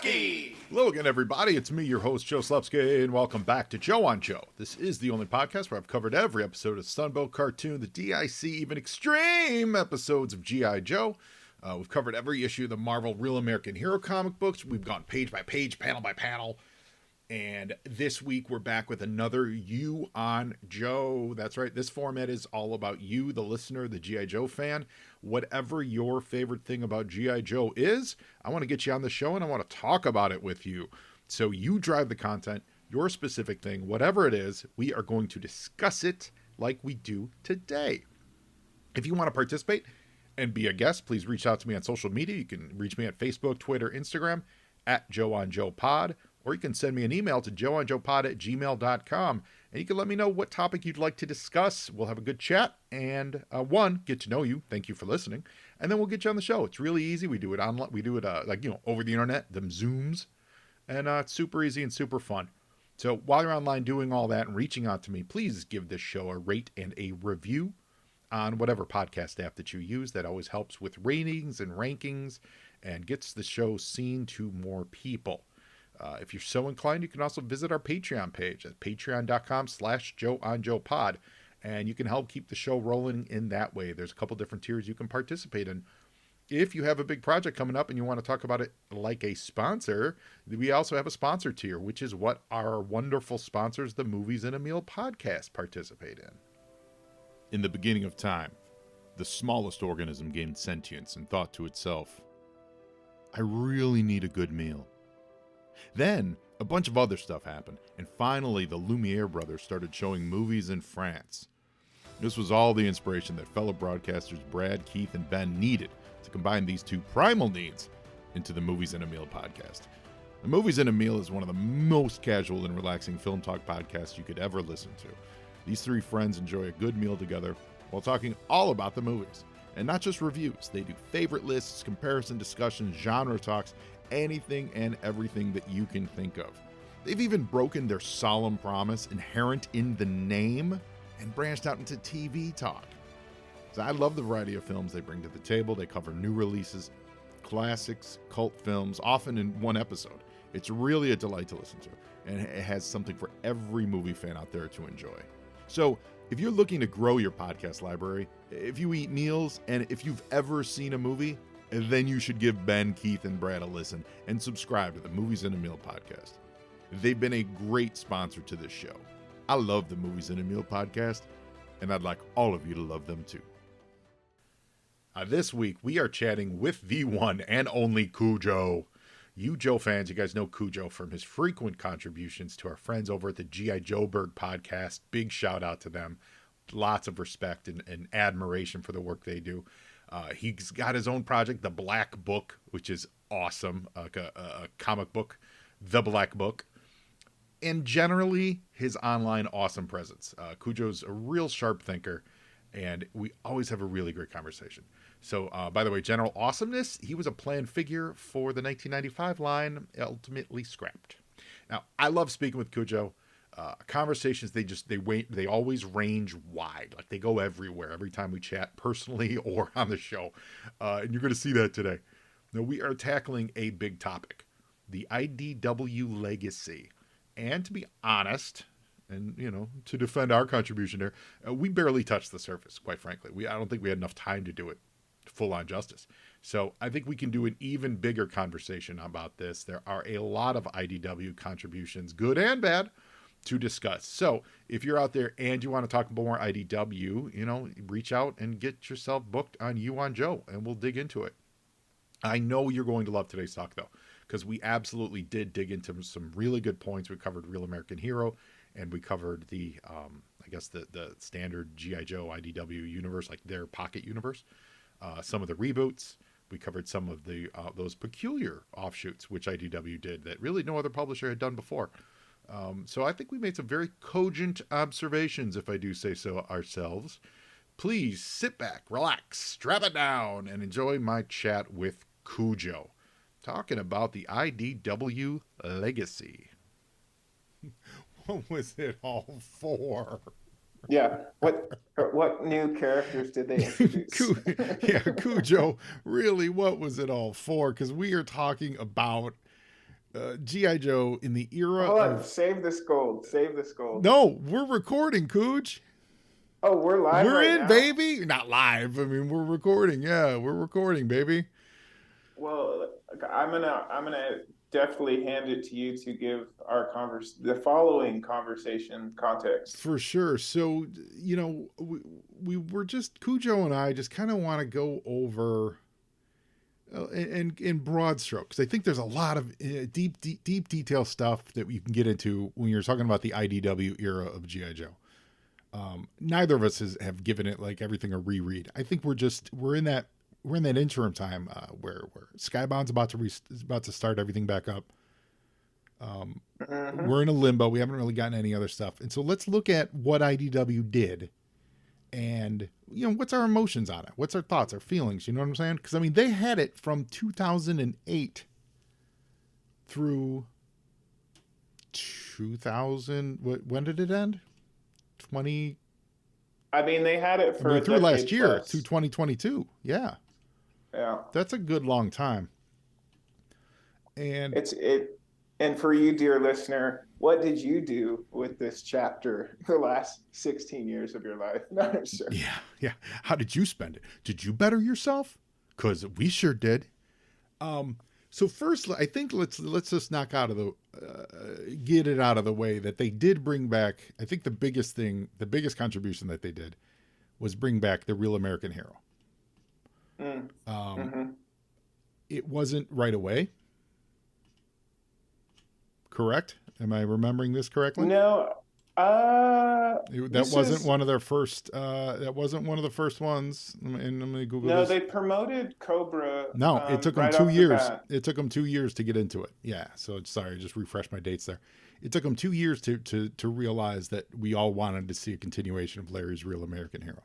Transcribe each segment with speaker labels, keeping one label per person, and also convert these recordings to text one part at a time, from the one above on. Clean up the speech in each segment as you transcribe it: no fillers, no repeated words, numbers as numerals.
Speaker 1: Slepsky!
Speaker 2: Hello again, everybody. It's me, your host, Joe Slepsky, and welcome back to Joe on Joe. This is the only podcast where I've covered every episode of Sunbow Cartoon, the DIC, even extreme episodes of G.I. Joe. We've covered every issue of the Marvel Real American Hero comic books. We've gone page by page, panel by panel. And this week, we're back with another You on Joe. That's right. This format is all about you, the listener, the G.I. Joe fan. Whatever your favorite thing about G.I. Joe is, I want to get you on the show and I want to talk about it with you. So you drive the content, your specific thing, whatever it is, we are going to discuss it like we do today. If you want to participate and be a guest, please reach out to me on social media. You can reach me at Facebook, Twitter, Instagram, at Joe on Joe Pod. Or you can send me an email to joeonjoepod@gmail.com, and you can let me know what topic you'd like to discuss. We'll have a good chat and get to know you. Thank you for listening, and then we'll get you on the show. It's really easy. We do it online. We do it over the internet, them Zooms, and it's super easy and super fun. So while you're online doing all that and reaching out to me, please give this show a rate and a review on whatever podcast app that you use. That always helps with ratings and rankings and gets the show seen to more people. If you're so inclined, you can also visit our Patreon page at patreon.com/JoeOnJoePod, and you can help keep the show rolling in that way. There's a couple different tiers you can participate in. If you have a big project coming up and you want to talk about it like a sponsor, we also have a sponsor tier, which is what our wonderful sponsors, the Movies in a Meal podcast, participate in. In the beginning of time, the smallest organism gained sentience and thought to itself, I really need a good meal. Then, a bunch of other stuff happened, and finally the Lumiere brothers started showing movies in France. This was all the inspiration that fellow broadcasters Brad, Keith, and Ben needed to combine these two primal needs into the Movies in a Meal podcast. The Movies in a Meal is one of the most casual and relaxing film talk podcasts you could ever listen to. These three friends enjoy a good meal together while talking all about the movies. And not just reviews, they do favorite lists, comparison discussions, genre talks, anything and everything that you can think of. They've even broken their solemn promise inherent in the name and branched out into TV talk. So I love the variety of films they bring to the table. They cover new releases, classics, cult films, often in one episode. It's really a delight to listen to, and it has something for every movie fan out there to enjoy. So if you're looking to grow your podcast library, if you eat meals, and if you've ever seen a movie, then you should give Ben, Keith, and Brad a listen and subscribe to the Movies in a Meal podcast. They've been a great sponsor to this show. I love the Movies in a Meal podcast, and I'd like all of you to love them too. This week, we are chatting with the one and only Cujo. You Joe fans, you guys know Cujo from his frequent contributions to our friends over at the G.I. Joeberg podcast. Big shout out to them. Lots of respect and admiration for the work they do. He's got his own project, The Black Book, which is awesome, like a comic book, The Black Book. And generally, his online awesome presence. Cujo's a real sharp thinker, and we always have a really great conversation. So, by the way, General Awesomeness, he was a planned figure for the 1995 line, ultimately scrapped. Now, I love speaking with Cujo. Conversations, they always range wide. Like they go everywhere every time we chat personally or on the show. And you're going to see that today. Now we are tackling a big topic, the IDW Legacy. And to be honest, and to defend our contribution there, we barely touched the surface, quite frankly. I don't think we had enough time to do it full on justice. So I think we can do an even bigger conversation about this. There are a lot of IDW contributions, good and bad, to discuss. So if you're out there and you want to talk more IDW, reach out and get yourself booked on You on Joe, and we'll dig into it. I know you're going to love today's talk, though, because we absolutely did dig into some really good points. We covered Real American Hero, and we covered the standard G.I. Joe IDW universe, like their pocket universe. Some of the reboots. We covered some of the those peculiar offshoots, which IDW did that really no other publisher had done before. So I think we made some very cogent observations, if I do say so ourselves. Please sit back, relax, strap it down, and enjoy my chat with Cujo, talking about the IDW Legacy. What was it all for?
Speaker 3: Yeah. What new characters did they introduce?
Speaker 2: Cujo, really, what was it all for? Because we are talking about GI Joe in the era
Speaker 3: Hold on,
Speaker 2: of.
Speaker 3: save this gold. Save this gold.
Speaker 2: No, we're recording, Cooge.
Speaker 3: Oh, we're live
Speaker 2: We're
Speaker 3: right
Speaker 2: in,
Speaker 3: now.
Speaker 2: baby. Not live. I mean, we're recording. Yeah, we're recording, baby.
Speaker 3: Well, I'm gonna definitely hand it to you to give the following conversation context.
Speaker 2: For sure. So, we were just, Cujo and I just kind of want to go over in broad strokes. I think there's a lot of deep detail stuff that you can get into when you're talking about the IDW era of GI Joe. Neither of us have given it like everything a reread. I think we're in that interim time where Skybound's about to start everything back up.
Speaker 3: Hmm.
Speaker 2: We're in a limbo. We haven't really gotten any other stuff, and so let's look at what IDW did, and what's our emotions on it? What's our thoughts, our feelings? You know what I'm saying? Because I mean, they had it from 2008 through 2000. When did it end? 20.
Speaker 3: I mean, they had it
Speaker 2: I
Speaker 3: for
Speaker 2: mean,
Speaker 3: a
Speaker 2: through last
Speaker 3: decade
Speaker 2: year to
Speaker 3: plus.
Speaker 2: 2022. Yeah,
Speaker 3: Yeah.
Speaker 2: that's a good long time. And
Speaker 3: It's it and for you, dear listener, what did you do with this chapter the last 16 years of your life? No, I'm sure.
Speaker 2: yeah. How did you spend it? Did you better yourself? Because we sure did. So first, I think let's just get it out of the way that they did bring back. I think the biggest contribution that they did was bring back the Real American Hero.
Speaker 3: Mm.
Speaker 2: Um,
Speaker 3: Hmm.
Speaker 2: it wasn't right away. Correct? Am I remembering this correctly?
Speaker 3: No,
Speaker 2: That
Speaker 3: this
Speaker 2: wasn't
Speaker 3: is
Speaker 2: one of their first. That wasn't one of the first ones. And let me Google
Speaker 3: no,
Speaker 2: this.
Speaker 3: they promoted Cobra
Speaker 2: No, it took them
Speaker 3: right
Speaker 2: 2
Speaker 3: off the
Speaker 2: years.
Speaker 3: bat.
Speaker 2: It took them 2 years to get into it. Yeah. So sorry, just refresh my dates there. It took them 2 years to realize that we all wanted to see a continuation of Larry's Real American Hero.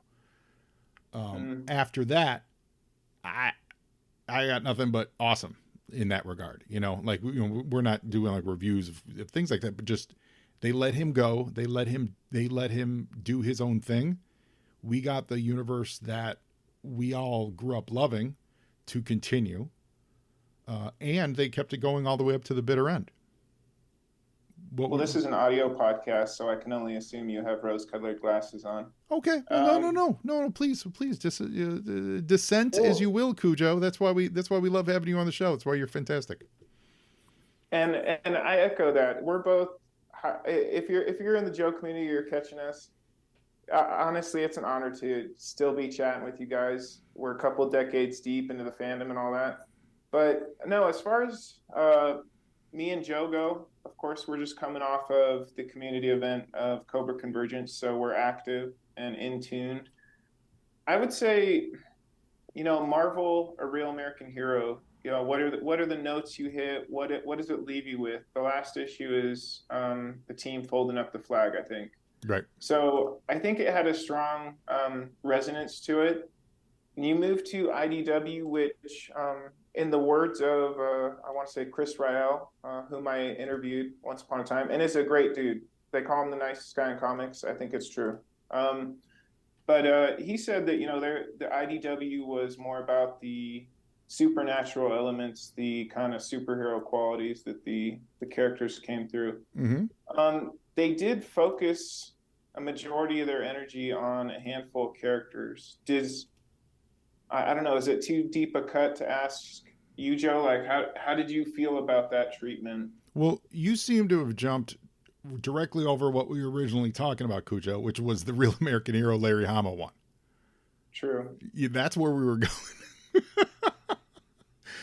Speaker 3: Mm.
Speaker 2: After that, I got nothing but awesome in that regard. Like we're not doing like reviews of things like that, but just they let him go. They let him do his own thing. We got the universe that we all grew up loving to continue, and they kept it going all the way up to the bitter end.
Speaker 3: Well, this is an audio podcast, so I can only assume you have rose-colored glasses on.
Speaker 2: Okay. Well,
Speaker 3: Um,
Speaker 2: no. Please, just dissent as you
Speaker 3: well,
Speaker 2: will, Cujo. That's why we love having you on the show. That's why you're fantastic.
Speaker 3: and I echo that. We're both if you're in the Joe community, you're catching us. Honestly, it's an honor to still be chatting with you guys. We're a couple decades deep into the fandom and all that. But no, as far as me and Joe go, of course, we're just coming off of the community event of Cobra Convergence, so we're active and in tune. I would say, Marvel, a real American hero. What are the notes you hit? What does it leave you with? The last issue is the team folding up the flag, I think.
Speaker 2: Right.
Speaker 3: So I think it had a strong resonance to it. And you move to IDW, which, in the words of, I want to say Chris Rael, whom I interviewed once upon a time, and is a great dude. They call him the nicest guy in comics. I think it's true. But he said that the IDW was more about the supernatural elements, the kind of superhero qualities that the characters came through.
Speaker 2: Mm-hmm.
Speaker 3: They did focus a majority of their energy on a handful of characters. I don't know, is it too deep a cut to ask you, Joe? Like, how did you feel about that treatment?
Speaker 2: Well, you seem to have jumped directly over what we were originally talking about, Cujo, which was the Real American Hero Larry Hama one.
Speaker 3: True.
Speaker 2: Yeah, that's where we were going.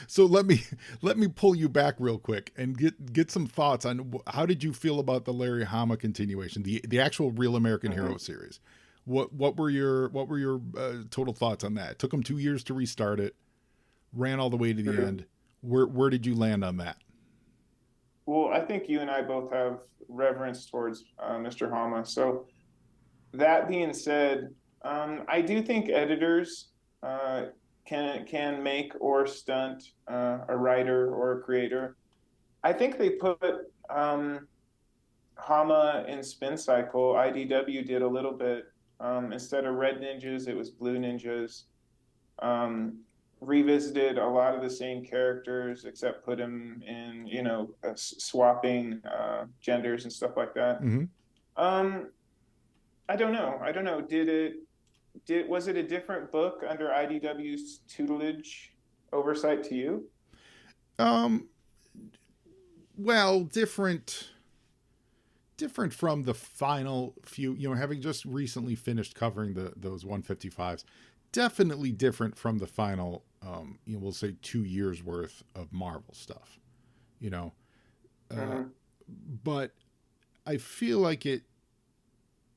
Speaker 2: So let me pull you back real quick and get some thoughts on how did you feel about the Larry Hama continuation, the actual Real American
Speaker 3: Mm-hmm.
Speaker 2: Hero series. What were your total thoughts on that? It took them 2 years to restart it, ran all the way to the
Speaker 3: True.
Speaker 2: end. Where did you land on that?
Speaker 3: Well, I think you and I both have reverence towards Mr. Hama. So that being said, I do think editors can make or stunt a writer or a creator. I think they put um, Hama in Spin Cycle. IDW did a little bit. Instead of red ninjas, it was blue ninjas. Um, revisited a lot of the same characters, except put them in, swapping genders and stuff like that.
Speaker 2: Mm-hmm.
Speaker 3: Um, I don't know. I don't know. Did was it a different book under IDW's tutelage oversight to you?
Speaker 2: Um, well, different from the final few, having just recently finished covering those 155s, definitely different from the final, we'll say 2 years worth of Marvel stuff, you know. Uh,
Speaker 3: Mm-hmm.
Speaker 2: but I feel like it,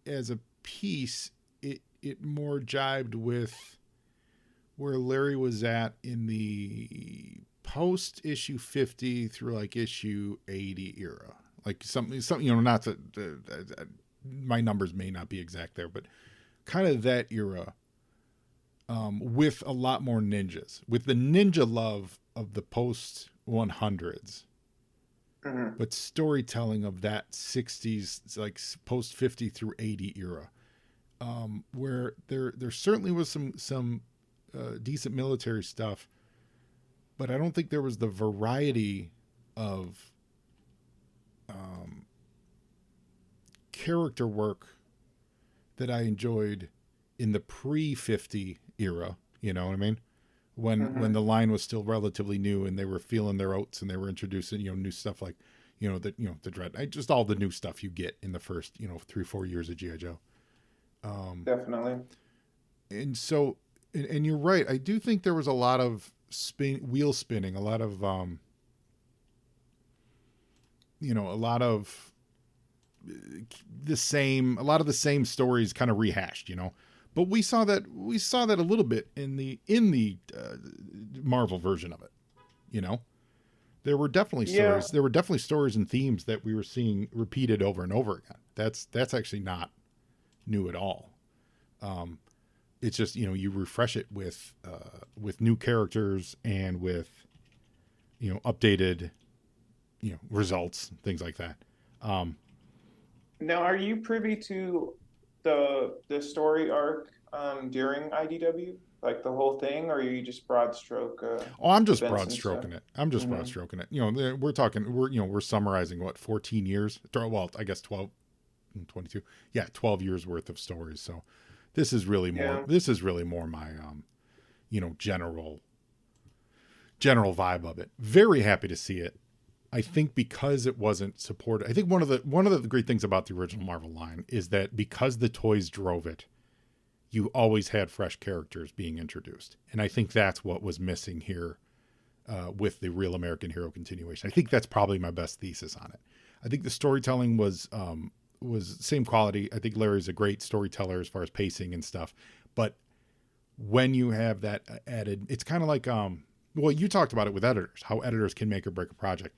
Speaker 2: as a piece, it more jibed with where Larry was at in the post issue 50 through like issue 80 era. Like something, not that my numbers may not be exact there, but kind of that era, with a lot more ninjas, with the ninja love of the post 100s,
Speaker 3: Mm-hmm.
Speaker 2: but storytelling of that 60s, like post 50 through 80 era, where there certainly was some decent military stuff, but I don't think there was the variety of character work that I enjoyed in the pre 50 era. You know what I mean? When
Speaker 3: Mm-hmm.
Speaker 2: the line was still relatively new and they were feeling their oats and they were introducing new stuff like the dread, just all the new stuff you get in the first 3-4 years of GI Joe. Um,
Speaker 3: Definitely.
Speaker 2: and so and you're right. I do think there was a lot of wheel spinning, a lot of a lot of a lot of the same stories kind of rehashed, but we saw that a little bit in the Marvel version of it. you know
Speaker 3: Yeah.
Speaker 2: there were definitely stories and themes that we were seeing repeated over and over again. That's actually not new at all. um it's just you refresh it with new characters and with updated results, things like that. um
Speaker 3: Now, are you privy to the story arc during IDW, like the whole thing, or are you just broad stroke
Speaker 2: Oh, I'm just
Speaker 3: events
Speaker 2: broad
Speaker 3: and stuff?
Speaker 2: stroking it. I'm just broad
Speaker 3: Mm-hmm.
Speaker 2: stroking it. We're talking. We're summarizing what 14 years. Well, I guess 12, 22. Yeah, 12 years worth of stories. So this is really more.
Speaker 3: Yeah.
Speaker 2: This is really more my general vibe of it. Very happy to see it. I think because it wasn't supported. I think one of the great things about the original Marvel line is that because the toys drove it, you always had fresh characters being introduced, and I think that's what was missing here with the Real American Hero continuation. I think that's probably my best thesis on it. I think the storytelling was same quality. I think Larry's a great storyteller as far as pacing and stuff, but when you have that added, it's kind of like well, you talked about it with editors, how editors can make or break a project.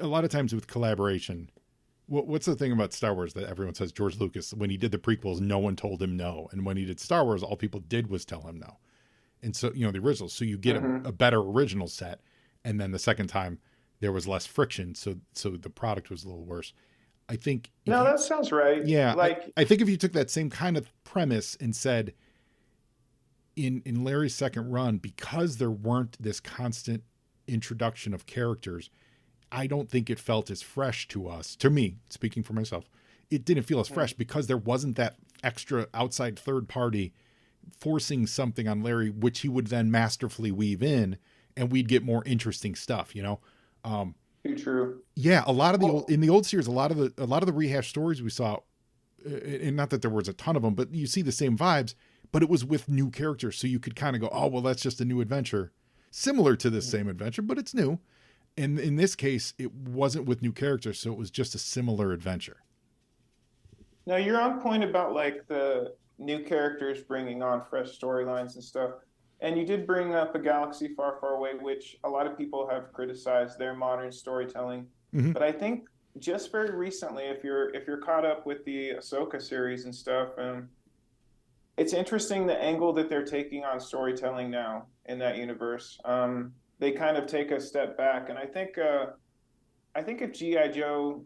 Speaker 2: A lot of times with collaboration, what's the thing about Star Wars that everyone says? George Lucas, when he did the prequels, no one told him no, and when he did Star Wars, all people did was tell him no. And so the original, so you get
Speaker 3: Mm-hmm.
Speaker 2: a better original set, and then the second time there was less friction, so the product was a little worse. I think if
Speaker 3: No,
Speaker 2: you
Speaker 3: that sounds right.
Speaker 2: yeah,
Speaker 3: Like,
Speaker 2: I think if you took that same kind of premise and said in Larry's second run, because there weren't this constant introduction of characters, I don't think it felt as fresh to us. To me, speaking for myself, it didn't feel as fresh because there wasn't that extra outside third party forcing something on Larry, which he would then masterfully weave in, and we'd get more interesting stuff. Um,
Speaker 3: too true.
Speaker 2: yeah, a lot of the old
Speaker 3: Well,
Speaker 2: in the old series, a lot of the rehash stories we saw, and not that there was a ton of them, but you see the same vibes, but it was with new characters, so you could kind of go, oh well, that's just a new adventure, similar to this same adventure, but it's new. And in this case, it wasn't with new characters, so it was just a similar adventure.
Speaker 3: now you're on point about like the new characters bringing on fresh storylines and stuff. And you did bring up A Galaxy Far, Far Away, which a lot of people have criticized their modern storytelling.
Speaker 2: Mm-hmm.
Speaker 3: But I think just very recently, if you're caught up with the Ahsoka series and stuff, it's interesting the angle that they're taking on storytelling now in that universe. They kind of take a step back, and I think if GI Joe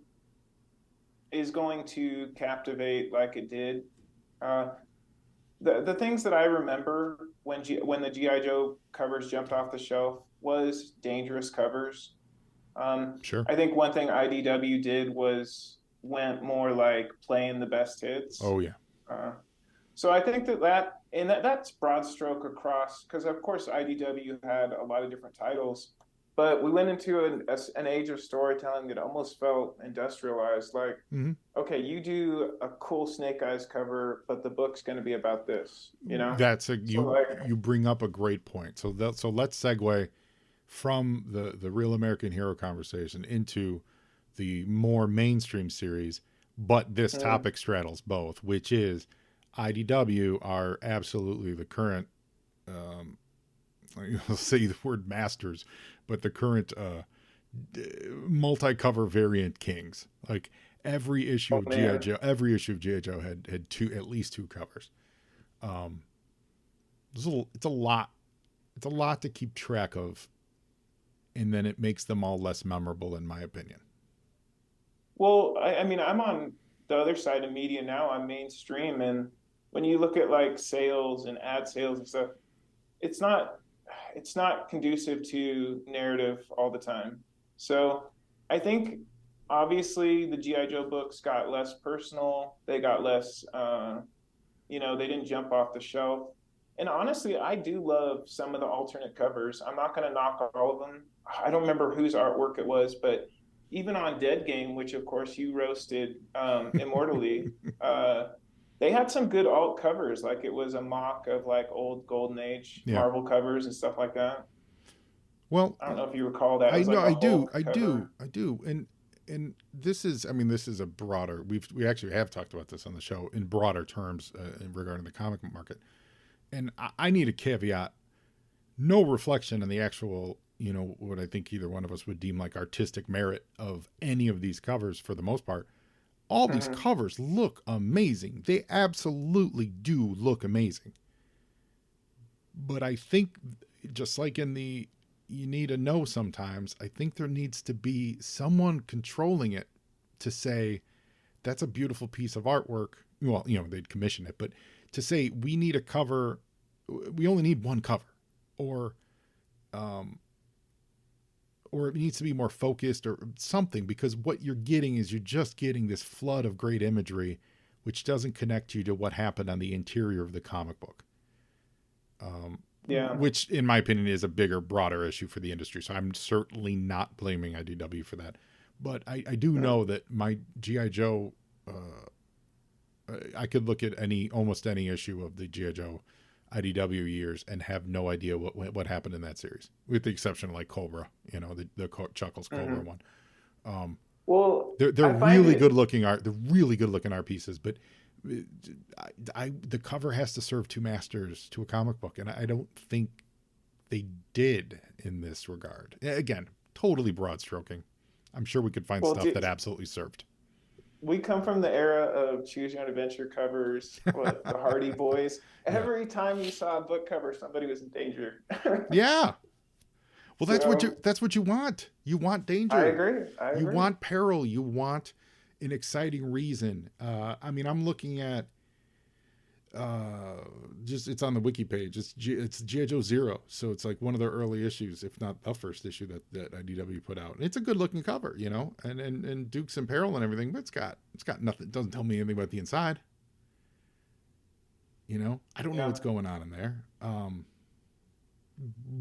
Speaker 3: is going to captivate like it did, uh, the things that I remember when the GI Joe covers jumped off the shelf was dangerous covers. Um,
Speaker 2: Sure.
Speaker 3: I think one thing IDW did was went more like playing the best hits.
Speaker 2: Oh yeah.
Speaker 3: Uh, so I think that's broad stroke across, because of course IDW had a lot of different titles, but we went into an age of storytelling that almost felt industrialized. Like,
Speaker 2: Mm-hmm.
Speaker 3: okay, you do a cool Snake Eyes cover, but the book's going to be about this, you know?
Speaker 2: That's a
Speaker 3: So
Speaker 2: you
Speaker 3: like,
Speaker 2: you bring up a great point. So let's segue from the real American hero conversation into the more mainstream series, but this
Speaker 3: mm,
Speaker 2: topic straddles both, which is IDW are absolutely the current, I'll say the word masters, but the current multi-cover variant kings. Like every issue
Speaker 3: oh
Speaker 2: of GI
Speaker 3: man.
Speaker 2: Joe, every issue of GI Joe had two, at least two covers. Um, it's a lot. It's a lot to keep track of, and then it makes them all less memorable, in my opinion.
Speaker 3: Well, I mean, I'm on the other side of media now. I'm mainstream, and when you look at like sales and ad sales and stuff, it's not it's not conducive to narrative all the time. So I think obviously the GI Joe books got less personal. They got less, they didn't jump off the shelf. And honestly, I do love some of the alternate covers. I'm not going to knock all of them. I don't remember whose artwork it was, but even on Dead Game, which of course you roasted immortally, uh, they had some good alt covers. Like it was a mock of like old Golden Age
Speaker 2: Yeah.
Speaker 3: Marvel covers and stuff like that.
Speaker 2: Well,
Speaker 3: I don't know if you recall that. It
Speaker 2: I
Speaker 3: was
Speaker 2: know
Speaker 3: like a Hulk
Speaker 2: I do,
Speaker 3: cover.
Speaker 2: I do, and this is, I mean, this is a broader. We actually have talked about this on the show in broader terms regarding the comic market, and I need a caveat. No reflection on the actual, what I think either one of us would deem like artistic merit of any of these covers for the most part. All these
Speaker 3: Mm-hmm.
Speaker 2: covers look amazing. They absolutely do look amazing. But I think, just like in the you need to know sometimes, I think there needs to be someone controlling it to say, that's a beautiful piece of artwork. Well, they'd commission it, but to say, we need a cover, we only need one cover, or, um, or it needs to be more focused or something, because what you're getting is you're just getting this flood of great imagery, which doesn't connect you to what happened on the interior of the comic book.
Speaker 3: Yeah.
Speaker 2: Which, in my opinion, is a bigger, broader issue for the industry. So I'm certainly not blaming IDW for that. But I do know that my G.I. Joe, I could look at almost any issue of the G.I. Joe IDW years and have no idea what happened in that series, with the exception of like Cobra, the Chuckles Cobra
Speaker 3: Mm-hmm.
Speaker 2: one. Um,
Speaker 3: Well,
Speaker 2: they're
Speaker 3: I find
Speaker 2: really good
Speaker 3: it.
Speaker 2: looking art. They're really good looking art pieces, but the cover has to serve two masters to a comic book, and I don't think they did in this regard. Again, totally broad stroking. I'm sure we could find
Speaker 3: Well,
Speaker 2: stuff that absolutely served.
Speaker 3: we come from the era of choose your own adventure covers. What the Hardy Boys.
Speaker 2: Yeah.
Speaker 3: Every time you saw a book cover, somebody was in danger.
Speaker 2: Yeah. Well,
Speaker 3: So
Speaker 2: that's what you want. You want
Speaker 3: I
Speaker 2: danger.
Speaker 3: agree. I
Speaker 2: You
Speaker 3: agree.
Speaker 2: want peril. You want an exciting reason. I mean, I'm looking at uh just it's on the wiki page. It's GI Joe Zero, so it's like one of their early issues, if not the first issue that IDW put out. And it's a good looking cover, and Duke's in peril and everything, but it's got nothing. It doesn't tell me anything about the inside. I don't know
Speaker 3: Yeah.
Speaker 2: what's going on in there.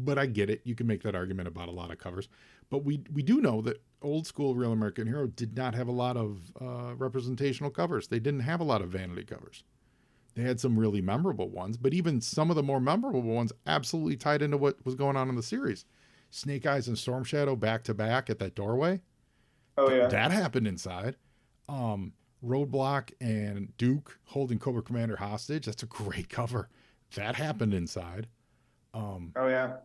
Speaker 2: But I get it. You can make that argument about a lot of covers, but we do know that old school Real American Hero did not have a lot of representational covers. They didn't have a lot of vanity covers. They had some really memorable ones, but even some of the more memorable ones absolutely tied into what was going on in the series. Snake Eyes and Storm Shadow back to back at that doorway.
Speaker 3: Oh yeah.
Speaker 2: That happened inside. Roadblock and Duke holding Cobra Commander hostage. That's a great cover. That happened inside.
Speaker 3: Oh yeah.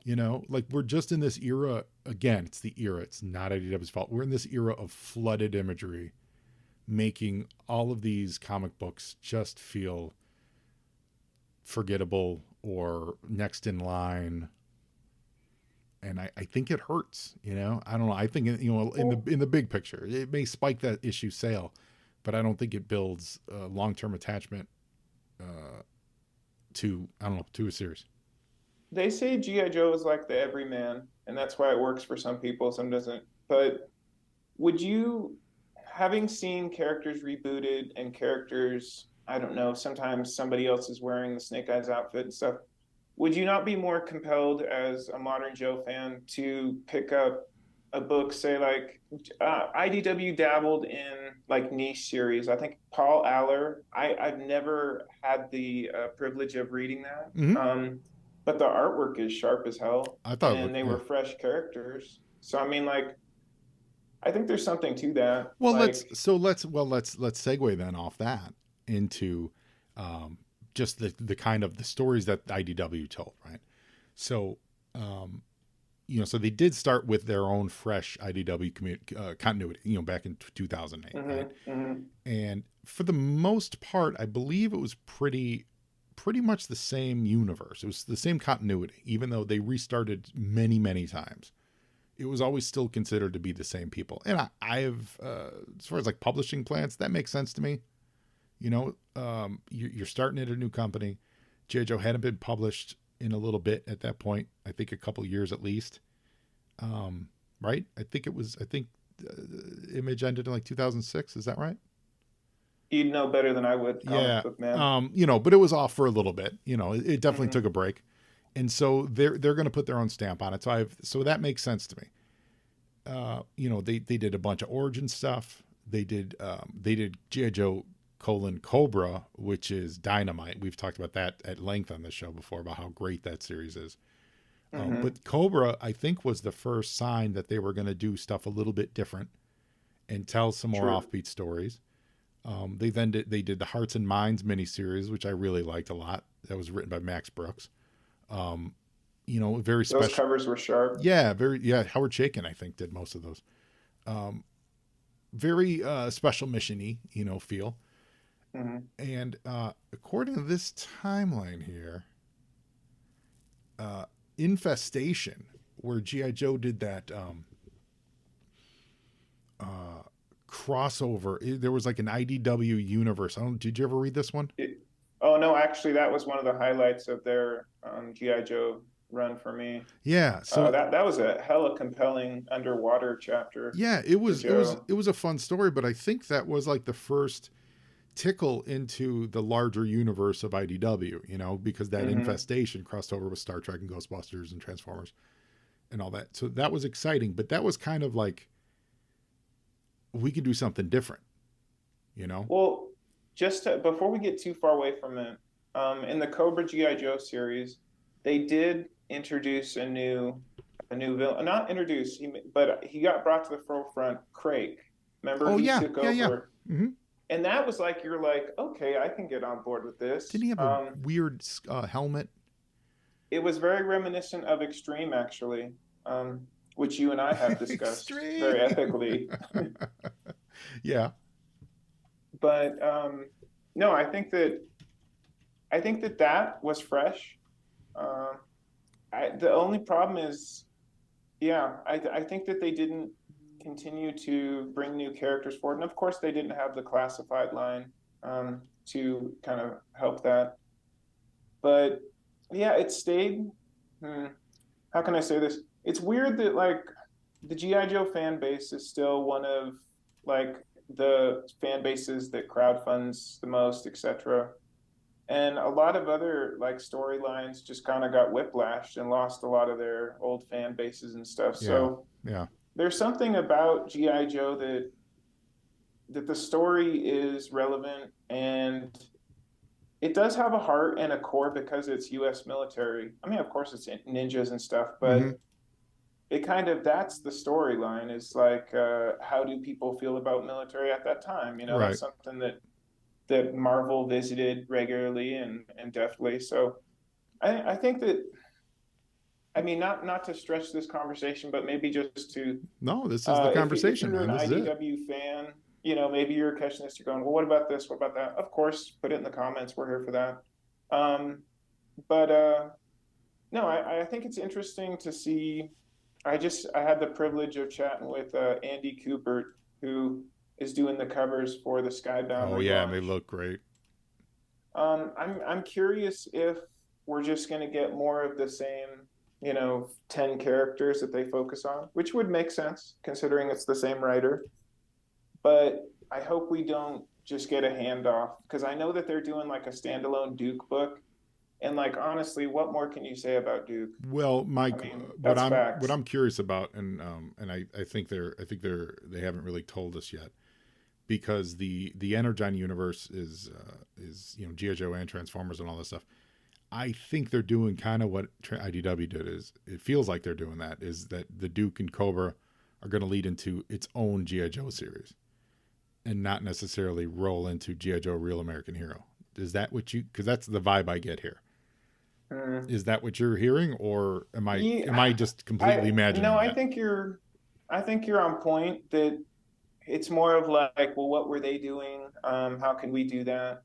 Speaker 2: Like we're just in this era again. It's the era. It's not IDW's fault. We're in this era of flooded imagery, making all of these comic books just feel forgettable or next in line. And I think it hurts. I don't know. I think in the big picture, it may spike that issue sale, but I don't think it builds long term attachment to, I don't know, to a series.
Speaker 3: They say GI Joe is like the everyman, and that's why it works for some people, some doesn't. But would you, having seen characters rebooted and characters, I don't know, sometimes somebody else is wearing the Snake Eyes outfit and stuff, would you not be more compelled as a modern Joe fan to pick up a book, say like IDW dabbled in like niche series? I think Paul Aller. I've never had the privilege of reading that,
Speaker 2: Mm-hmm.
Speaker 3: but the artwork is sharp as hell,
Speaker 2: I thought it
Speaker 3: and
Speaker 2: looked,
Speaker 3: they
Speaker 2: yeah.
Speaker 3: were fresh characters. So I mean, like, I think there's something to that.
Speaker 2: Well,
Speaker 3: Like,
Speaker 2: let's segue then off that into um, just the kind of the stories that IDW told, right? So, um, so they did start with their own fresh IDW continuity, back in 2008, right?
Speaker 3: mm-hmm, mm-hmm,
Speaker 2: And for the most part, I believe it was pretty much the same universe. It was the same continuity, even though they restarted many, many times. It was always still considered to be the same people. And I've, as far as like publishing plans, that makes sense to me. You're starting at a new company. G.I. Joe hadn't been published in a little bit at that point. I think a couple years at least. Right? I think Image ended in like 2006. Is that right?
Speaker 3: you'd know better than I would, comic
Speaker 2: Yeah.
Speaker 3: book man.
Speaker 2: But it was off for a little bit. It definitely
Speaker 3: Mm-hmm.
Speaker 2: took a break. And so they're going to put their own stamp on it. So that makes sense to me. They did a bunch of origin stuff. They did G.I. Joe Cobra, which is dynamite. We've talked about that at length on this show before about how great that series is.
Speaker 3: Mm-hmm.
Speaker 2: But Cobra, I think, was the first sign that they were going to do stuff a little bit different and tell some more
Speaker 3: True.
Speaker 2: offbeat stories. They did the Hearts and Minds miniseries, which I really liked a lot. That was written by Max Brooks. Very
Speaker 3: Those
Speaker 2: special.
Speaker 3: covers were sharp.
Speaker 2: Yeah. Howard Chaykin, I think, did most of those. Very special mission-y, feel.
Speaker 3: Mm-hmm.
Speaker 2: And according to this timeline here, Infestation, where G.I. Joe did that crossover, there was like an IDW universe. Did you ever read this one?
Speaker 3: Oh no, actually, that was one of the highlights of their GI Joe run for me.
Speaker 2: Yeah. So
Speaker 3: that was a hella compelling underwater chapter
Speaker 2: yeah, it
Speaker 3: for
Speaker 2: was it was
Speaker 3: Joe.
Speaker 2: it was a fun story, but I think that was like the first tickle into the larger universe of IDW, because that
Speaker 3: Mm-hmm.
Speaker 2: Infestation crossed over with Star Trek and Ghostbusters and Transformers and all that. So that was exciting, but that was kind of like we could do something different.
Speaker 3: Well, before we get too far away from it, in the Cobra GI Joe series, they did introduce a new villain. Not introduce, but he got brought to the forefront. Craig, remember
Speaker 2: Oh
Speaker 3: he
Speaker 2: yeah,
Speaker 3: took
Speaker 2: yeah, yeah.
Speaker 3: over,
Speaker 2: Mm-hmm.
Speaker 3: and that was like you're like, okay, I can get on board with
Speaker 2: Didn't
Speaker 3: this.
Speaker 2: he have a weird helmet?
Speaker 3: It was very reminiscent of Extreme, actually, which you and I have discussed
Speaker 2: Extreme.
Speaker 3: very epically.
Speaker 2: Yeah.
Speaker 3: But no, I think that was fresh. Uh, the only problem is, yeah, I think that they didn't continue to bring new characters forward, and of course they didn't have the classified line to kind of help that. But yeah, it stayed. Hmm, how can I say this? It's weird that like the GI Joe fan base is still one of like the fan bases that crowdfunds the most, etc. And a lot of other like storylines just kind of got whiplashed and lost a lot of their old fan bases and stuff.
Speaker 2: Yeah.
Speaker 3: So
Speaker 2: Yeah.
Speaker 3: there's something about GI Joe that the story is relevant, and it does have a heart and a core because it's US military. I mean, of course it's ninjas and stuff,
Speaker 2: Mm-hmm.
Speaker 3: but it kind of, that's the storyline, is like how do people feel about military at that time?
Speaker 2: Right.
Speaker 3: That's something that Marvel visited regularly and deftly. So I think that, I mean, not to stretch this conversation, but maybe just to,
Speaker 2: No, this is the
Speaker 3: if
Speaker 2: conversation,
Speaker 3: you're
Speaker 2: man.
Speaker 3: an
Speaker 2: This is it.
Speaker 3: IDW fan, maybe you're catching this, you're going, well, what about this? What about that? Of course, put it in the comments. We're here for that. But no, I think it's interesting to see. I had the privilege of chatting with Andy Kubert, who is doing the covers for the Skybound
Speaker 2: Oh yeah, and they
Speaker 3: relaunch.
Speaker 2: look great.
Speaker 3: I'm curious if we're just going to get more of the same, 10 characters that they focus on, which would make sense considering it's the same writer. But I hope we don't just get a handoff because I know that they're doing like a standalone Duke book. And like honestly, what more can you say about Duke?
Speaker 2: Well,
Speaker 3: I
Speaker 2: Mike,
Speaker 3: mean,
Speaker 2: what
Speaker 3: that's
Speaker 2: I'm
Speaker 3: facts.
Speaker 2: curious about, and I think they haven't really told us yet, because the Energon universe is GI Joe and Transformers and all this stuff. I think they're doing kind of what IDW did. Is it feels like they're doing that, is that the Duke and Cobra are going to lead into its own GI Joe series and not necessarily roll into GI Joe Real American Hero. Is that what you? Because that's the vibe I get here.
Speaker 3: Mm.
Speaker 2: Is that what you're hearing, or am
Speaker 3: Yeah,
Speaker 2: I just completely
Speaker 3: no,
Speaker 2: imagining that?
Speaker 3: I think you're on point that it's more of like, well, what were they doing? How can we do that?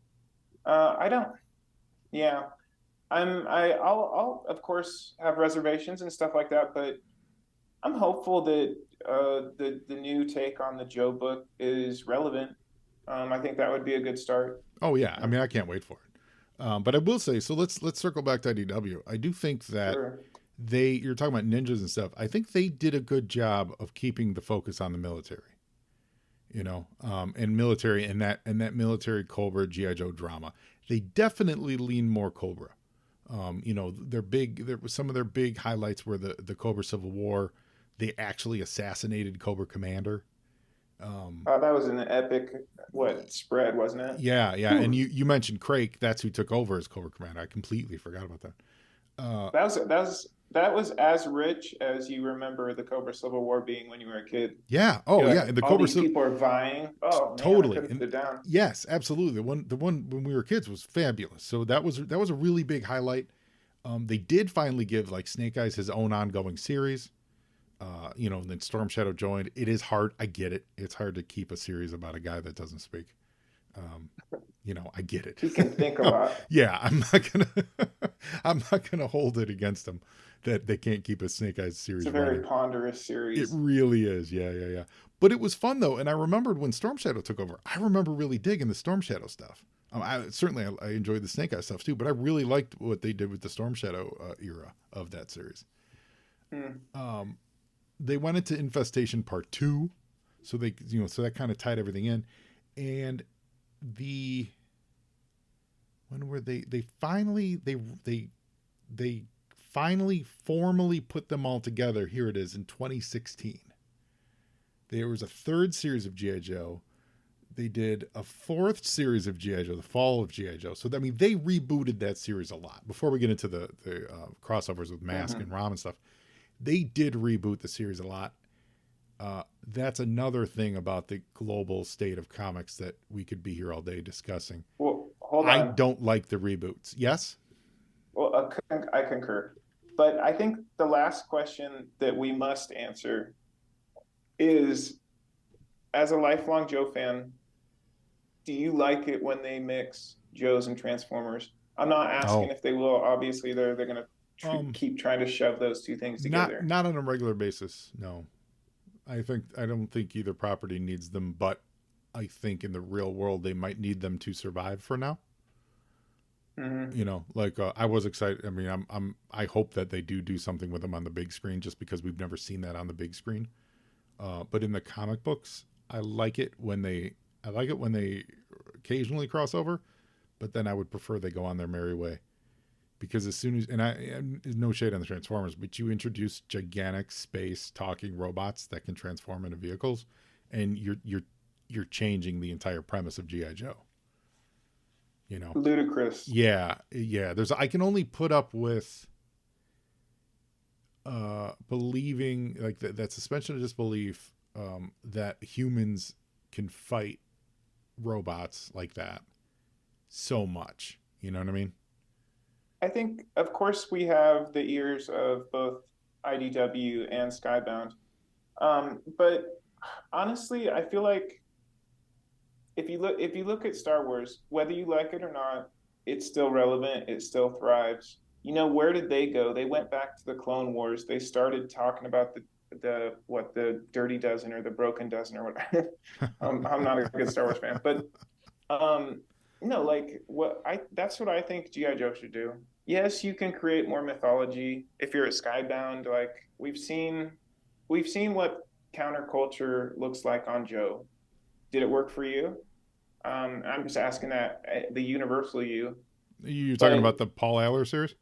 Speaker 3: I don't, yeah, I'll of course have reservations and stuff like that, but I'm hopeful that the new take on the Joe book is relevant. I think that would be a good start.
Speaker 2: Oh yeah, I mean I can't wait for it. But I will say, so let's circle back to IDW. I do think that
Speaker 3: Sure.
Speaker 2: you're talking about ninjas and stuff. I think they did a good job of keeping the focus on the military. And military and that military Cobra GI Joe drama. They definitely lean more Cobra. Their big there was some of their big highlights were the Cobra Civil War. They actually assassinated Cobra Commander. Um,
Speaker 3: That was an epic what spread, wasn't it?
Speaker 2: yeah, yeah, and
Speaker 3: Whew.
Speaker 2: you mentioned Craig. That's who took over as Cobra Commander. I completely forgot about that. Uh,
Speaker 3: That was as rich as you remember the Cobra Civil War being when you were a kid.
Speaker 2: yeah, oh
Speaker 3: You're
Speaker 2: yeah,
Speaker 3: like,
Speaker 2: and the
Speaker 3: all
Speaker 2: Cobra
Speaker 3: these people are vying. Oh man, I
Speaker 2: totally,
Speaker 3: couldn't
Speaker 2: and
Speaker 3: put it down.
Speaker 2: yes, absolutely. The one when we were kids was fabulous. So that was a really big highlight. They did finally give like Snake Eyes his own ongoing series. And then Storm Shadow joined. It is hard. I get it. It's hard to keep a series about a guy that doesn't speak. Um, I get it.
Speaker 3: He can think a lot.
Speaker 2: Yeah, I'm not gonna hold it against them that they can't keep a Snake Eyes
Speaker 3: It's a
Speaker 2: series
Speaker 3: very
Speaker 2: running.
Speaker 3: ponderous
Speaker 2: It
Speaker 3: series.
Speaker 2: really is. Yeah, yeah, yeah. But it was fun though, and I remembered when Storm Shadow took over. I remember really digging the Storm Shadow stuff. I enjoyed the Snake Eyes stuff too, but I really liked what they did with the Storm Shadow era of that series.
Speaker 3: Hmm.
Speaker 2: Um, they went into Infestation Part Two, so that kind of tied everything in, and the when were they finally formally put them all together. Here it is in 2016. There was a third series of GI Joe. They did a fourth series of GI Joe, the Fall of GI Joe. So I mean, they rebooted that series a lot. Before we get into the crossovers with Mask and
Speaker 3: Hmm.
Speaker 2: Rom and stuff, they did reboot the series a lot. That's another thing about the global state of comics that we could be here all day discussing.
Speaker 3: Well, hold
Speaker 2: I
Speaker 3: on.
Speaker 2: don't like the reboots. Yes.
Speaker 3: Well, I concur. But I think the last question that we must answer is, as a lifelong Joe fan, do you like it when they mix Joes and Transformers? I'm not asking
Speaker 2: Oh,
Speaker 3: if they will. Obviously, they're going to
Speaker 2: um,
Speaker 3: keep trying to shove those two things together.
Speaker 2: not on a regular basis. No, I don't think either property needs them, but I think in the real world they might need them to survive for now.
Speaker 3: Hmm.
Speaker 2: I was excited. I mean, I hope that they do something with them on the big screen, just because we've never seen that on the big screen. But in the comic books, I like it when they occasionally cross over, but then I would prefer they go on their merry way, because as soon as and no shade on the Transformers, but you introduce gigantic space talking robots that can transform into vehicles, and you're changing the entire premise of GI Joe. You know,
Speaker 3: Ludicrous.
Speaker 2: yeah, yeah. I can only put up with believing like that suspension of disbelief, that humans can fight robots like that so much. You know what I mean?
Speaker 3: I think, of course, we have the ears of both IDW and Skybound. But honestly, I feel like if you look at Star Wars, whether you like it or not, it's still relevant. It still thrives. Where did they go? They went back to the Clone Wars. They started talking about the Dirty Dozen or the Broken Dozen or whatever. I'm not a good Star Wars fan, but um, no, like that's what I think GI Joe should do. Yes, you can create more mythology if you're at Skybound. Like we've seen what counterculture looks like on Joe. Did it work for you? I'm just asking that the universal you.
Speaker 2: You're talking about
Speaker 3: But
Speaker 2: the Paul Aller series?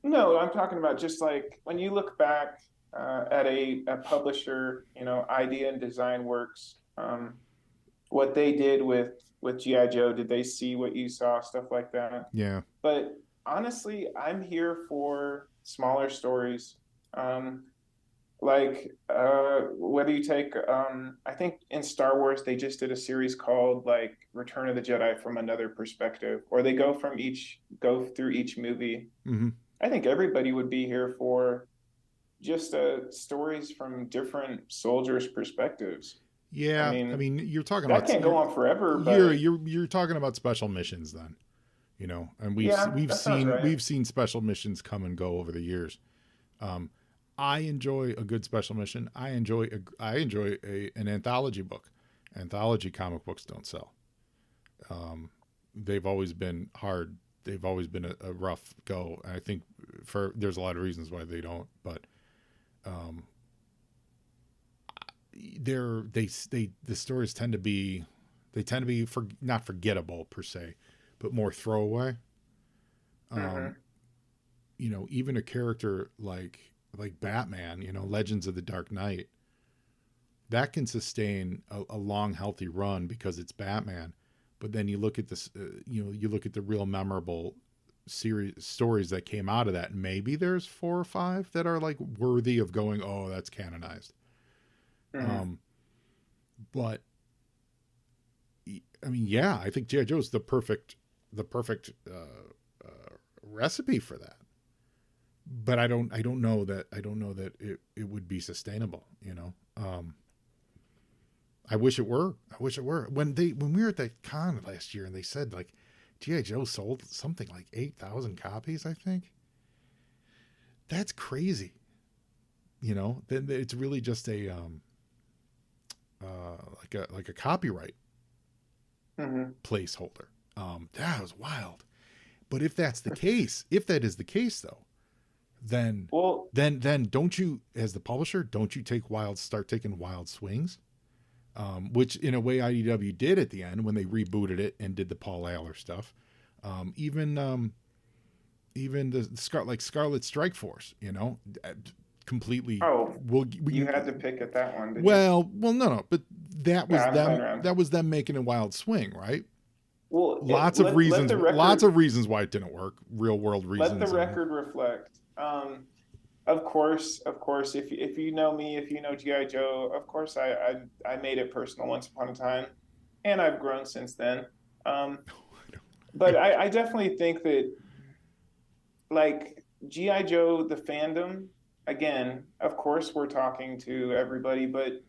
Speaker 3: no, I'm talking about just like when you look back at a publisher, idea and design works, what they did with GI Joe. Did they see what you saw? Stuff like that.
Speaker 2: Yeah.
Speaker 3: But honestly, I'm here for smaller stories. Like whether you take, I think in Star Wars they just did a series called like Return of the Jedi from another perspective, or they go through each movie.
Speaker 2: Mm-hmm.
Speaker 3: I think everybody would be here for just stories from different soldiers' perspectives. I
Speaker 2: Yeah. I
Speaker 3: mean,
Speaker 2: mean, you're talking
Speaker 3: that
Speaker 2: about
Speaker 3: can't go on forever,
Speaker 2: you're
Speaker 3: but
Speaker 2: you're you're talking about special missions then, and
Speaker 3: yeah,
Speaker 2: we've
Speaker 3: that sounds
Speaker 2: seen
Speaker 3: right.
Speaker 2: we've seen special missions come and go over the years. Um, I enjoy a good special mission. I enjoy an anthology book. Anthology comic books don't sell. They've always been hard. They've always been a rough go. I think there's a lot of reasons why they don't, but um, the stories tend to be not forgettable per se, but more throwaway. Um,
Speaker 3: Hmm.
Speaker 2: Even a character like Batman, Legends of the Dark Knight, that can sustain a long, healthy run because it's Batman. But then you look at this, you look at the real memorable series stories that came out of that. And maybe there's 4 or 5 that are like worthy of going, oh, that's canonized.
Speaker 3: Hmm.
Speaker 2: Um, but I mean, yeah, I think GI Joe is the perfect recipe for that. But I don't know that it would be sustainable. I wish it were. I wish it were. When we were at that con last year and they said like GI Joe sold something like 8,000 copies, I think. That's crazy. Then it's really just a like a copyright
Speaker 3: Hmm.
Speaker 2: placeholder. That was wild. But if that's the case, if that is the case though, then
Speaker 3: Well,
Speaker 2: then don't you, as the publisher, don't you start taking wild swings? Which in a way IDW did at the end when they rebooted it and did the Paul Aller stuff. Even the Scarlet Strike Force, completely.
Speaker 3: oh,
Speaker 2: We
Speaker 3: you
Speaker 2: can.
Speaker 3: had to pick at that one, did you?
Speaker 2: Well, no, but that
Speaker 3: Nah,
Speaker 2: was
Speaker 3: I'm playing
Speaker 2: them.
Speaker 3: around.
Speaker 2: That was them making a wild swing, right?
Speaker 3: Well,
Speaker 2: Lots of
Speaker 3: let
Speaker 2: reasons.
Speaker 3: the
Speaker 2: Lots
Speaker 3: record
Speaker 2: of reasons why it didn't work. Real world
Speaker 3: let the
Speaker 2: reasons.
Speaker 3: record reflect. Of course, if you know me, if you know GI Joe, of course I made it personal once upon a time, and I've grown since then. Um, but I definitely think that like GI Joe, the fandom, again, of course we're talking to everybody, but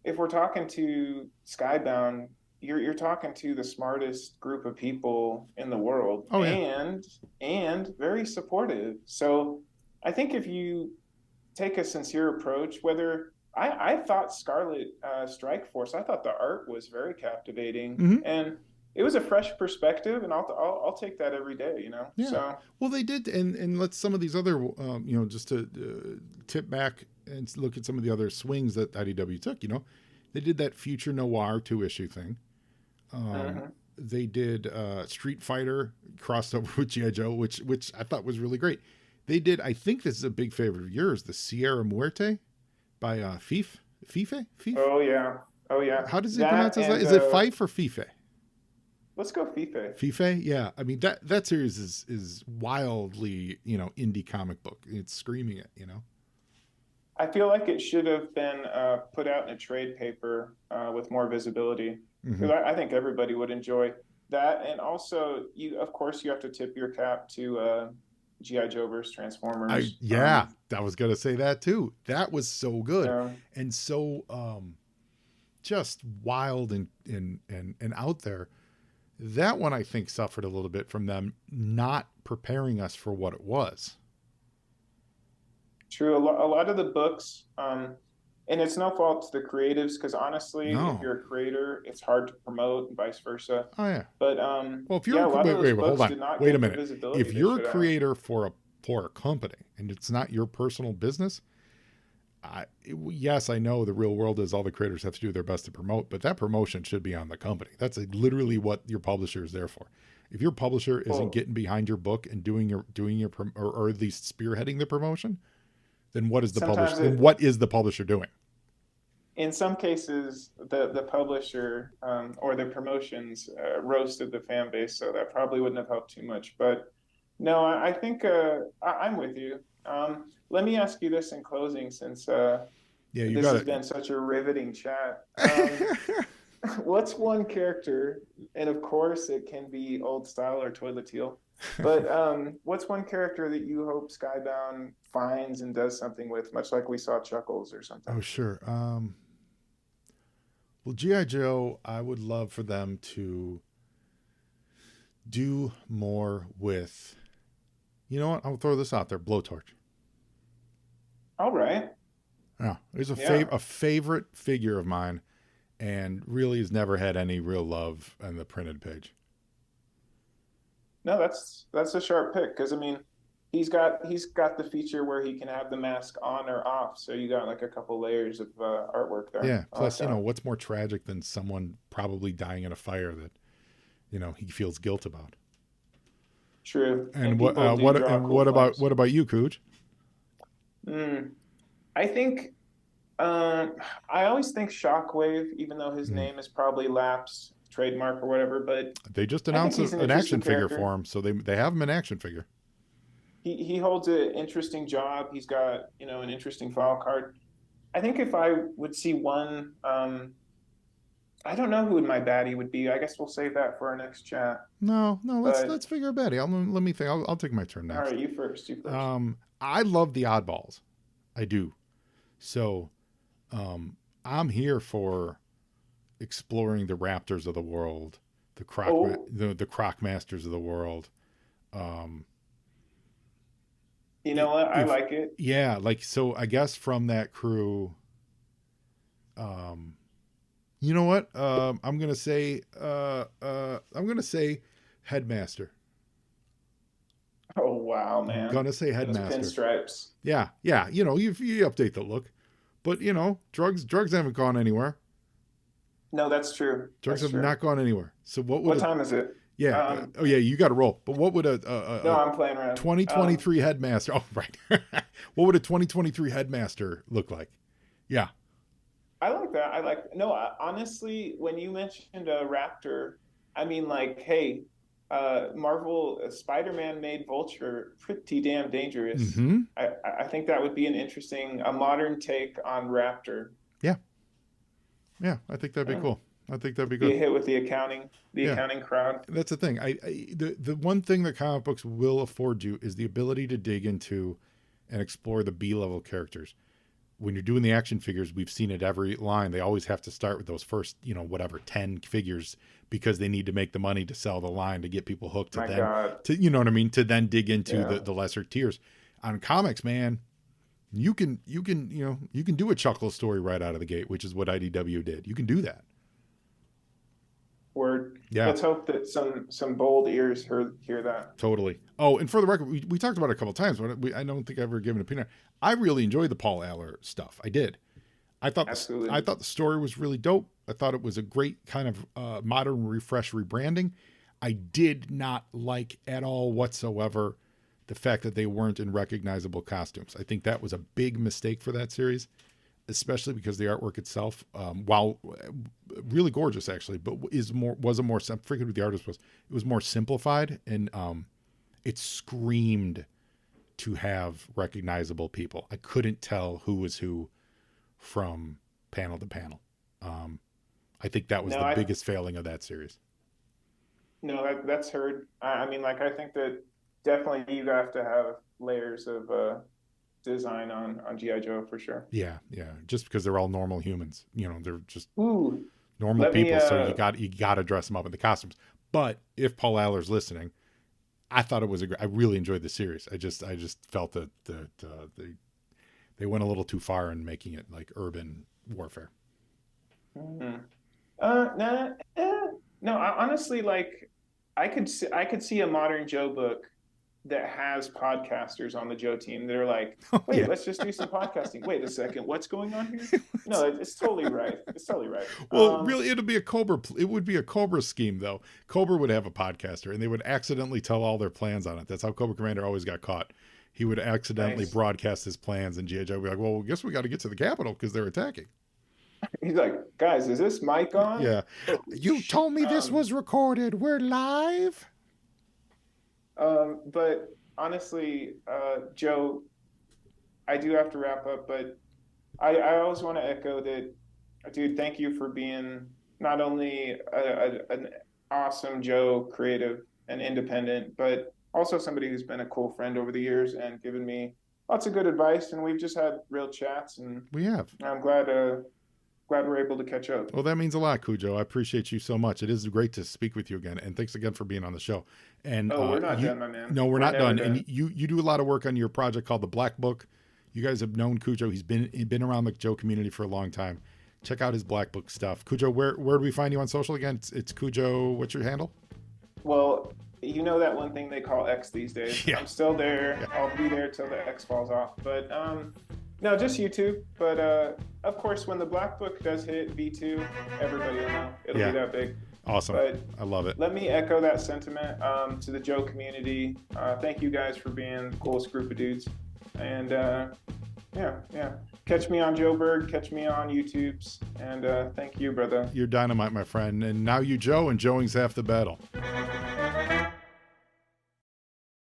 Speaker 3: if we're talking to Skybound, you're talking to the smartest group of people in the world,
Speaker 2: Oh yeah.
Speaker 3: and very supportive. So I think if you take a sincere approach, whether I thought Scarlet Strike Force, I thought the art was very captivating,
Speaker 2: Mm-hmm.
Speaker 3: and it was a fresh perspective, and I'll take that every day.
Speaker 2: Yeah.
Speaker 3: So
Speaker 2: Well, they did, and let's some of these other, just to tip back and look at some of the other swings that IDW took. They did that Future Noir 2 issue thing.
Speaker 3: mhm.
Speaker 2: They did Street Fighter crossed over with GI Joe, which I thought was really great. They did. I think this is a big favorite of yours, the Sierra Muerte by Fife.
Speaker 3: Oh yeah, oh yeah,
Speaker 2: How does he pronounce
Speaker 3: that
Speaker 2: his?
Speaker 3: and
Speaker 2: Is it Fife or Fife?
Speaker 3: let's go FIFA.
Speaker 2: Fife, yeah. I mean that series is wildly indie comic book. It's screaming it.
Speaker 3: I feel like it should have been put out in a trade paper with more visibility
Speaker 2: Mm-hmm.
Speaker 3: because I think everybody would enjoy that. And also, of course, you have to tip your cap to GI Joe versus Transformers.
Speaker 2: I was gonna say that too. That was so good
Speaker 3: Yeah,
Speaker 2: and so just wild and out there. That one I think suffered a little bit from them not preparing us for what it was.
Speaker 3: true. A lot of the books, and it's no fault to the creatives because honestly, if
Speaker 2: No.
Speaker 3: you're a creator, it's hard to promote and vice versa.
Speaker 2: Oh yeah.
Speaker 3: But
Speaker 2: Well, if you're
Speaker 3: yeah,
Speaker 2: a
Speaker 3: a lot of those
Speaker 2: hold
Speaker 3: books
Speaker 2: on,
Speaker 3: did not
Speaker 2: wait a
Speaker 3: get the
Speaker 2: minute.
Speaker 3: visibility
Speaker 2: If
Speaker 3: they
Speaker 2: you're a
Speaker 3: should have.
Speaker 2: creator for a company and it's not your personal business, yes, I know the real world is all the creators have to do their best to promote, but that promotion should be on the company. That's literally what your publisher is there for. If your publisher isn't
Speaker 3: Well,
Speaker 2: getting behind your book and doing your or at least spearheading the promotion, then what is the publisher?
Speaker 3: sometimes
Speaker 2: Then
Speaker 3: it,
Speaker 2: what is the publisher doing?
Speaker 3: in some cases, the publisher or the promotions roasted the fan base, so that probably wouldn't have helped too much. But no, I think I'm with you. Let me ask you this in closing, since
Speaker 2: Yeah, you
Speaker 3: this
Speaker 2: got
Speaker 3: has
Speaker 2: it.
Speaker 3: been such a riveting chat. What's one character, and of course it can be old style or toilet teal, but what's one character that you hope Skybound finds and does something with, much like we saw Chuckles or something?
Speaker 2: Oh, sure. Well, G.I. Joe, I would love for them to do more with, you know what? I'll throw this out there, Blowtorch.
Speaker 3: All right.
Speaker 2: Yeah, he's
Speaker 3: Yeah.
Speaker 2: a favorite figure of mine, and really has never had any real love on the printed page.
Speaker 3: No, that's a sharp pick because I mean, he's got the feature where he can have the mask on or off, so you got like a couple layers of artwork there.
Speaker 2: Yeah.
Speaker 3: I like
Speaker 2: Plus,
Speaker 3: that.
Speaker 2: what's more tragic than someone probably dying in a fire that he feels guilt about?
Speaker 3: True, and
Speaker 2: And
Speaker 3: people do draw cool flames.
Speaker 2: what about you, Cooch?
Speaker 3: Mm, I think um, I always think Shockwave, even though his
Speaker 2: Mm.
Speaker 3: name is probably lapsed, trademark or whatever, but
Speaker 2: They just
Speaker 3: I think
Speaker 2: announced
Speaker 3: he's an
Speaker 2: an
Speaker 3: interesting
Speaker 2: action figure
Speaker 3: character.
Speaker 2: for him, so they have him an action figure.
Speaker 3: He holds an interesting job. He's got, an interesting file card. I think if I would see one, I don't know who my baddie would be. I guess we'll save that for our next chat.
Speaker 2: No, no, let's
Speaker 3: But
Speaker 2: figure a Betty. Let me think. I'll take my turn
Speaker 3: all
Speaker 2: next.
Speaker 3: right, you first. You first.
Speaker 2: I love the oddballs. I do. So, I'm here for exploring the Raptors of the world,
Speaker 3: Oh,
Speaker 2: the Croc Masters of the world. Um,
Speaker 3: you know what? I
Speaker 2: if
Speaker 3: like it.
Speaker 2: Yeah, like so, I guess from that crew. Um, you know what? I'm gonna say Headmaster.
Speaker 3: Oh wow,
Speaker 2: I'm
Speaker 3: man,
Speaker 2: gonna say
Speaker 3: those
Speaker 2: Headmaster.
Speaker 3: pinstripes.
Speaker 2: Yeah, yeah. You update the look, but drugs haven't gone anywhere.
Speaker 3: No, that's true.
Speaker 2: Drugs
Speaker 3: That's
Speaker 2: have
Speaker 3: true.
Speaker 2: not gone anywhere. So what would
Speaker 3: What
Speaker 2: a
Speaker 3: time is it?
Speaker 2: yeah?
Speaker 3: Um,
Speaker 2: Oh yeah, you got to roll. But what would
Speaker 3: no,
Speaker 2: a
Speaker 3: I'm playing around.
Speaker 2: 2023 headmaster? Oh right. What would a 2023 headmaster look like? Yeah.
Speaker 3: I like that. No, honestly, when you mentioned a Raptor, I mean, like, hey, Marvel Spider-Man made Vulture pretty damn dangerous.
Speaker 2: Mm-hmm.
Speaker 3: I think that would be a modern take on Raptor.
Speaker 2: Yeah. Yeah. I think that'd be
Speaker 3: Yeah.
Speaker 2: cool. I think that'd be
Speaker 3: Be a
Speaker 2: good.
Speaker 3: hit with the
Speaker 2: Yeah.
Speaker 3: accounting crowd.
Speaker 2: That's the thing. The one thing that comic books will afford you is the ability to dig into and explore the B level characters. When you're doing the action figures, we've seen it every line. They always have to start with those first, 10 figures because they need to make the money to sell the line to get people hooked
Speaker 3: My God.
Speaker 2: you know what I mean? To then dig into
Speaker 3: Yeah.
Speaker 2: the lesser tiers. On comics, man, you can do a Chuckle story right out of the gate, which is what IDW did. You can do that.
Speaker 3: Word.
Speaker 2: Yeah.
Speaker 3: Let's hope that some bold ears hear that.
Speaker 2: Totally. Oh, and for the record, we talked about it a couple of times, but I don't think I've ever given an opinion. I really enjoyed the Paul Aller stuff. I did.
Speaker 3: Absolutely.
Speaker 2: I thought the story was really dope. I thought it was a great kind of modern refresh rebranding. I did not like at all whatsoever the fact that they weren't in recognizable costumes. I think that was a big mistake for that series, especially because the artwork itself, while really gorgeous actually, but I forget who the artist was. It was more simplified and it screamed to have recognizable people. I couldn't tell who was who from panel to panel. I think that was
Speaker 3: No,
Speaker 2: the biggest failing of that series.
Speaker 3: no, that's heard. I mean, like, I think that definitely you have to have layers of design on GI Joe for sure.
Speaker 2: Yeah, yeah. Just because they're all normal humans, they're just
Speaker 3: Ooh,
Speaker 2: normal
Speaker 3: let me
Speaker 2: people. So you got to dress them up in the costumes. But if Paul Aller's listening, I thought it was I really enjoyed the series. I just felt that they They went a little too far in making it like urban warfare.
Speaker 3: Mm-hmm. No, no. Honestly, like, I could see a modern Joe book that has podcasters on the Joe team that are like,
Speaker 2: Oh
Speaker 3: wait,
Speaker 2: yeah.
Speaker 3: let's just do some podcasting. Wait a second, what's going on here? No, it's totally right. It's totally right.
Speaker 2: Well, really, it would be a Cobra scheme, though. Cobra would have a podcaster, and they would accidentally tell all their plans on it. That's how Cobra Commander always got caught. He would accidentally
Speaker 3: Nice.
Speaker 2: broadcast his plans, and G.I. Joe would be like, well, I guess we got to get to the Capitol because they're attacking.
Speaker 3: He's like, guys, is this mic on?
Speaker 2: Yeah.
Speaker 3: Oh,
Speaker 2: You told me this was recorded. We're live.
Speaker 3: but honestly, Joe, I do have to wrap up, but I always want to echo that, dude, thank you for being not only an awesome Joe creative and independent, but also somebody who's been a cool friend over the years and given me lots of good advice. And we've just had real chats, and
Speaker 2: We have.
Speaker 3: I'm glad we're able to catch up.
Speaker 2: Well, that means a lot, Cujo. I appreciate you so much. It is great to speak with you again, and thanks again for being on the show. And
Speaker 3: Oh, we're not done, my man.
Speaker 2: No, we're not
Speaker 3: never
Speaker 2: done. And you do a lot of work on your project called the Black Book. You guys have known Cujo. He's been around the Joe community for a long time. Check out his Black Book stuff. Cujo, where do we find you on social again? It's Cujo. What's your handle?
Speaker 3: Well, you know that one thing they call X these days.
Speaker 2: Yeah.
Speaker 3: I'm still there.
Speaker 2: Yeah.
Speaker 3: I'll be there till the X falls off. But no, just YouTube. But of course, when the Black Book does hit V2, everybody will know. It'll
Speaker 2: Yeah.
Speaker 3: be that big.
Speaker 2: Awesome.
Speaker 3: But
Speaker 2: I love it.
Speaker 3: let me echo that sentiment to the Joe community. Thank you guys for being the coolest group of dudes. And yeah. Catch me on Joe Berg. Catch me on YouTube's. And thank you, brother.
Speaker 2: You're dynamite, my friend. And now you Joe, and Joeing's half the battle.